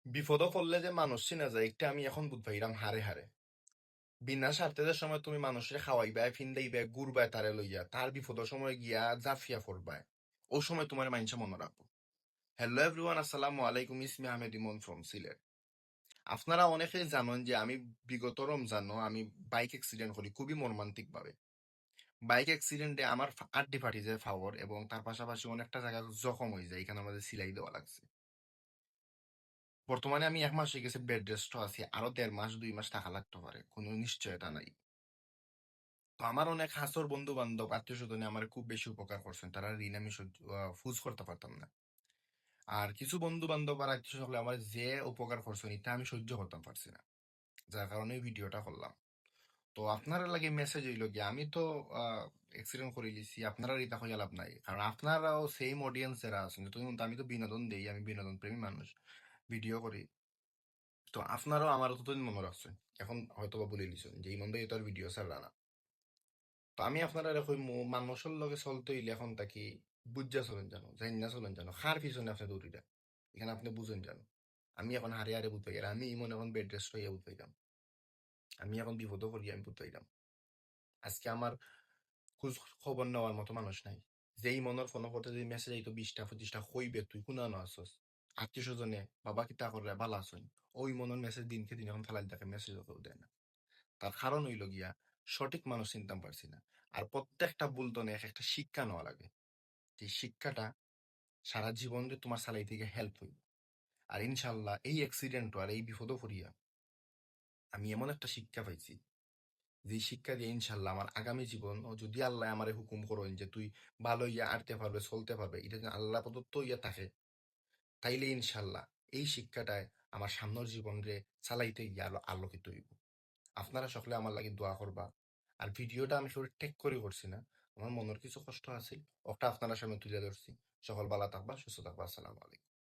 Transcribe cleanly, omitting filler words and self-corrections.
বিপদ পড়লে যে মানুষ চিনা যায় একটা আমি এখন বুঝবাইরাম হারে হারে। বিনা স্বার্থে যে সময় তুমি মানুষের খাওয়াইবাই ফিন্দাইবাই ঘুরবাই তারে লইয়া তার বিপদের সময় গিয়া জাফিয়া পড়বাই, ও সময় তোমার মাইনসা মনে রাখবো। হ্যালো এভরিওয়ান, আসসালামু আলাইকুম। ইসমি আহমেদ ইমন ফ্রম সিলেট। আপনারা অনেকেই জানেন যে আমি বিগত রমজানও আমি বাইক অ্যাক্সিডেন্ট করি খুবই মর্মান্তিক ভাবে। বাইক অ্যাক্সিডেন্টে আমার আড্ডি ফাটি যায় ফাওয়ার, এবং তার পাশাপাশি অনেকটা জায়গা জখম হয়ে যায়, এখানে আমাদের সিলাই দেওয়া লাগছে। বর্তমানে আমি 1 মাস হয়ে গেছে বেড রেস্ট আছি, আরো 1.5 মাস 2 মাস থাকা লাগতে পারে, কোনো নিশ্চয়তা নাই। তো আমার অনেক হাসর বন্ধু বান্ধব আত্মীয় স্বজনে আমার খুব বেশি উপকার করছেন, তারা ঋণ আমি ফুজ করতে পারতাম না। আর কিছু বন্ধু বান্ধব আর আত্মীয় স্বজন আমার যে উপকার করছেন এটা আমি সহ্য করতে পারছি না, যার কারণে এই ভিডিওটা করলাম। তো আপনারা লাগে মেসেজ হইলো কি, আমি তো এক্সিডেন্ট করে লিছি, আপনারা এটা হইয়া লাভ নাই, কারণ আপনারাও সেম অডিয়েন্স যারা আছেন। তো আমি তো বিনোদন দেই, আমি বিনোদন প্রেমী মানুষ, ভিডিও করি। তো আপনারাও আমার ততদিন মনে রাখছেন, এখন হয়তো বা বলে দিচ্ছেন যে ইমন ভাই তো আর ভিডিও ছাড় না। তো আমি আপনারা এরকম মানুষের লগে চলতে হইলে এখন তাকে বুঝা চলেন জানো, জানি না চলেন জানো, হার পিছনে আপনি দৌড়িটা, এখানে আপনি বুঝেন জানো। আমি এখন হারে হারে বুঝতে গেলাম, আমি ইমন এখন বেড রেস্ট হইয়া বুঝতে, আমি এখন বিপদ করি আমি বুঝতে। আজকে আমার খোঁজ খবর নেওয়ার মতো মানুষ নাই। যেই মনের ফোন করতে যদি মেসেজ আইতো 20টা 25টা হইবে তুই কোনানো আসস, আত্মীয় স্বজনে বাবা কিতা করে ভালো আসুন, ওই মনের মেসেজ দিনকে দিন এখন ফেলাই দেখে মেসেজ কেউ দেয় না। তার কারণ হইল গিয়া সঠিক মানুষ চিনতাম পারছি না। আর প্রত্যেকটা বুলতনে এক একটা শিক্ষা নেওয়া লাগে, যে শিক্ষাটা সারা জীবন যে তোমার সালাই থেকে হেল্প হইবে। আর ইনশাল্লাহ এই অ্যাক্সিডেন্ট আর এই বিপদও করিয়া আমি এমন একটা শিক্ষা পাইছি, যে শিক্ষা দিয়ে ইনশাল্লাহ আমার আগামী জীবন, ও যদি আল্লাহ আমারে হুকুম করেন যে তুই ভালো ইয়া আটতে পারবে চলতে পারবে, এটা যদি আল্লাহ প্রদত্ত ইয়া থাকে, তাইলে ইনশাল্লাহ এই শিক্ষাটায় আমার সামনের জীবন রে চালাইতে গিয়ে আলো আলোকিত হইব। আপনারা সকলে আমার লাগে দোয়া করবা। আর ভিডিওটা আমি শরীর টেক করে করছি না, আমার মনের কিছু কষ্ট আছে, ওটা আপনারা সামনে তুলে ধরছি। সকল ভালো থাকবা, সুস্থ থাকবা, আসসালামু আলাইকুম।